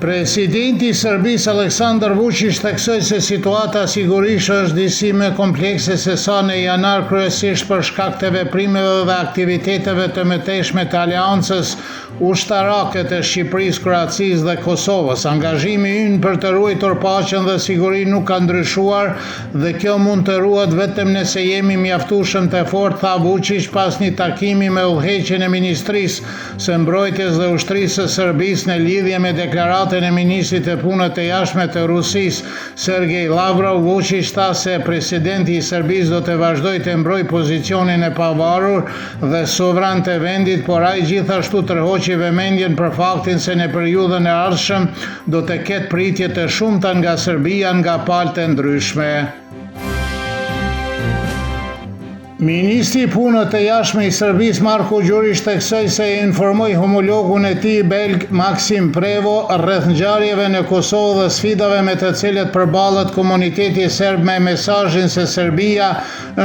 Presidenti i Serbisë Aleksandar Vučić theksoi se situata sigurisht është disi më komplekse se sa në janar, kryesisht për shkak të veprimeve dhe aktiviteteve të mëtejshme të aleancës ushtarake të Shqipërisë, Kroacisë dhe Kosovës. Angazhimi ynë për të ruajtur paqen dhe sigurinë nuk ka ndryshuar dhe kjo mund të ruhet vetëm nëse jemi mjaftueshëm të fortë, tha Vučić pas një takimi me udhëheqjen e Ministrisë së Mbrojtjes dhe Ushtrisë së Serbisë në lidhje me deklaratën e Ministrit të Punëve të Jashtme të Rusisë, Sergej Lavrov. Vučić tha se presidenti i Serbisë do të vazhdojë të mbrojë pozicionin e pavarur dhe sovran të vendit, por ai gjithashtu tërhoqi vëmendjen për faktin se në periudhën e ardhshëm do të ketë pritje të shumta nga Serbia nga palë të ndryshme. Ministri i Punëve të Jashtme i Serbisë Marko Đurić theksoi se e informoi homologun e tij belg Maksim Prevo rreth ngjarjeve në Kosovë dhe sfidave me të cilat përballet komuniteti serb, me mesazhin se Serbia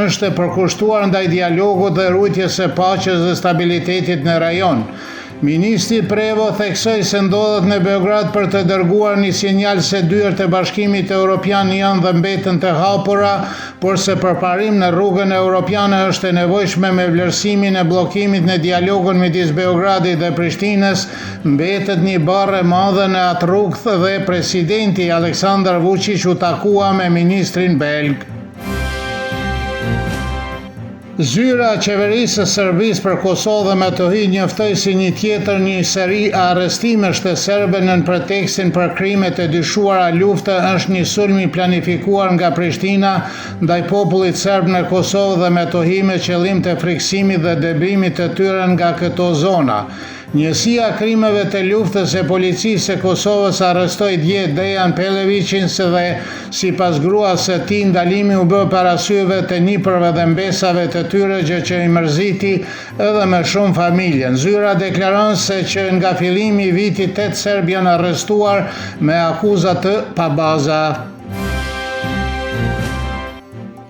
është e përkushtuar ndaj dialogut dhe ruajtjes së paqes dhe stabilitetit në rajon. Ministri Prevo theksoi se ndodhet në Beograd për të dërguar një sinjal se dyert e Bashkimit Evropian janë dhe mbeten të hapura, por se përparim në rrugën evropiane është e nevojshme me vlerësimin e bllokimit në dialogun midis Beogradit dhe Prishtinës, mbetet një barrë e madhe në atë rrugë dhe presidenti Aleksandar Vučić u takua me ministrin belg. Zyra e qeverisë së Serbisë për Kosovë dhe Metohi njoftoi si një tjetër një seri arrestimesh të serbe nën pretekstin për krime të dyshuara lufte është një sulm i planifikuar nga Prishtina ndaj popullit serb në Kosovë dhe Metohi me qëllim të friksimit dhe debimit të tyre nga këto zona. Njësia krimeve të luftës e policisë e Kosovës arrestoi dje Dejan Pelevićin dhe sipas gruas së tij ndalimi u bë parasyeve të nipërve dhe mbesave të tyre, gjë që i mërziti edhe më shumë familjen. Zyra deklaron se që nga fillimi i vitit 8 serb janë arrestuar me akuza të pabaza.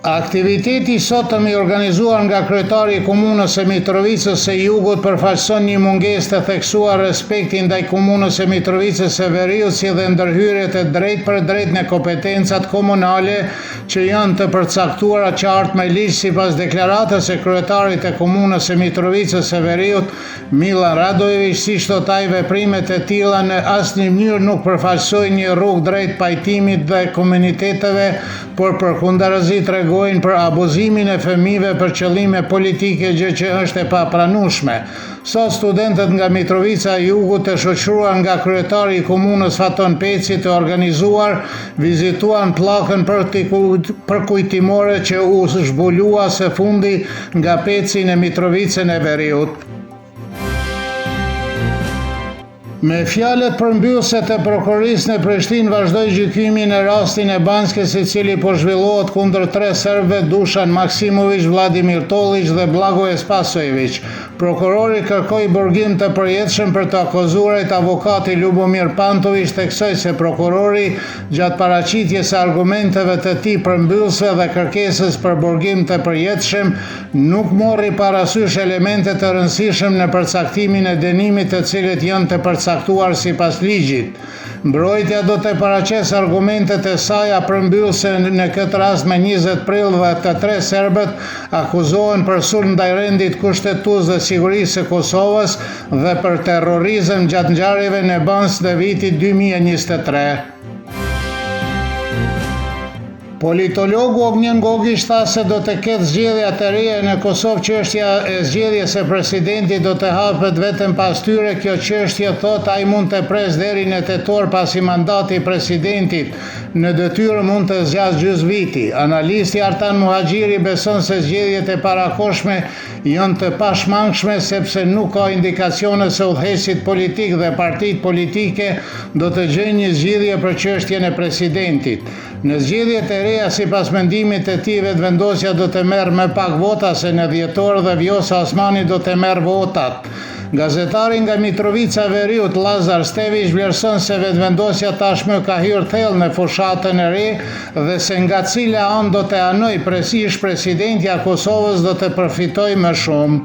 Aktiviteti i sotëm i organizuar nga kryetari i komunës së Mitrovicës së Jugut përfaqëson një mungesë të theksuar respekti ndaj komunës së Mitrovicës së Veriut, si dhe ndërhyrje të drejt për drejt në kompetencat komunale që janë të përcaktuara qartë me ligj, sipas deklaratës së kryetarit të komunës së Mitrovicës së Veriut, Milan Radojević, si thot ai, veprimet e tilla në asnjë mënyrë nuk përfaqësojnë një rrugë drejt pajtimit dhe komuniteteve, por përkundërzi tregojnë për abuzimin e fëmijëve për qëllime politike, gjë që është e papranueshme. Sot studentët nga Mitrovica e Jugut, të shoqëruar nga kryetari i komunës Faton Peci, të organizuar vizituan pllakën përkujtimore që u zhbulua së fundi nga Peci në Mitrovicën e Veriut. Me fjalët përmbyllëse të prokurorisë në Prishtinë vazhdoi gjykimi në rastin e Banskës, i cili po zhvillohet kundër 3 serbëve, Dušan Maksimović, Vladimir Tollić dhe Blagoje Spasojević. Prokurori kërkoi burgim të përjetshëm për të akuzuarit. Avokati Ljubomir Pantović theksoi se prokurori gjatë paraqitjes së argumenteve të tij përmbyllëse dhe kërkesës për burgim të përjetshëm nuk morri parasysh elemente të rëndësishëm në përcaktimin e dënimit, të cilët janë të përcaktuar sipas ligjit. Mbrojtja do të paraqesë argumentet e saj përmbyllëse në këtë rast me 20 prill dhe të 3 serbët akuzohen për sulm ndaj rendit kushtetues dhe sigurisë së Kosovës dhe për terrorizëm gjatë ngjarjeve në Banskë të vitit 2023. Politologu Ognjen Gogić tha se do të ketë zgjedhja të reja në Kosovë. Çështja e zgjedhjes së presidentit do të hapet vetëm pas tyre. Kjo çështje, thot ai, mund të pres deri në tetor, pasi mandati i presidentit në detyrë mund të zgjasë gjysmë viti. Analisti Artan Muhaxhiri beson se zgjedhjet e parakohshme janë të pashmangshme, sepse nuk ka indikacione se udhëheqësit politik dhe partitë politike do të gjejnë një zgjidhje për çështjen e presidentit. Në zgjedhjet e reja, sipas mendimit të tij, vetëvendosja do të merr më pak vota se në dhjetor dhe Vjosa Osmani do të merr votat. Gazetari nga Mitrovica e Veriut, Lazar Stević, vlerëson se vetëvendosja tashmë ka hyrë thellë në fushatën e re dhe se nga cila anë do të anojë presish presidentja Kosovës do të përfitojë më shumë.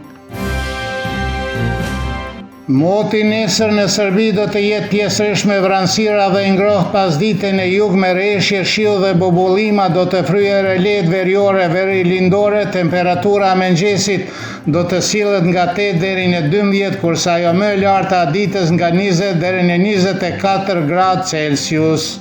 Moti nesër në Serbi do të jetë pjesërisht me vranësira dhe ngrohtë pas ditën e jug me reshje, shiu dhe bobullima, do të fryerë lehtë veriore, lindore, temperatura e mëngjesit do të sillet nga 8 deri në 12, kurse ajo më e larta ditës nga 20 deri në 24 gradë Celsius.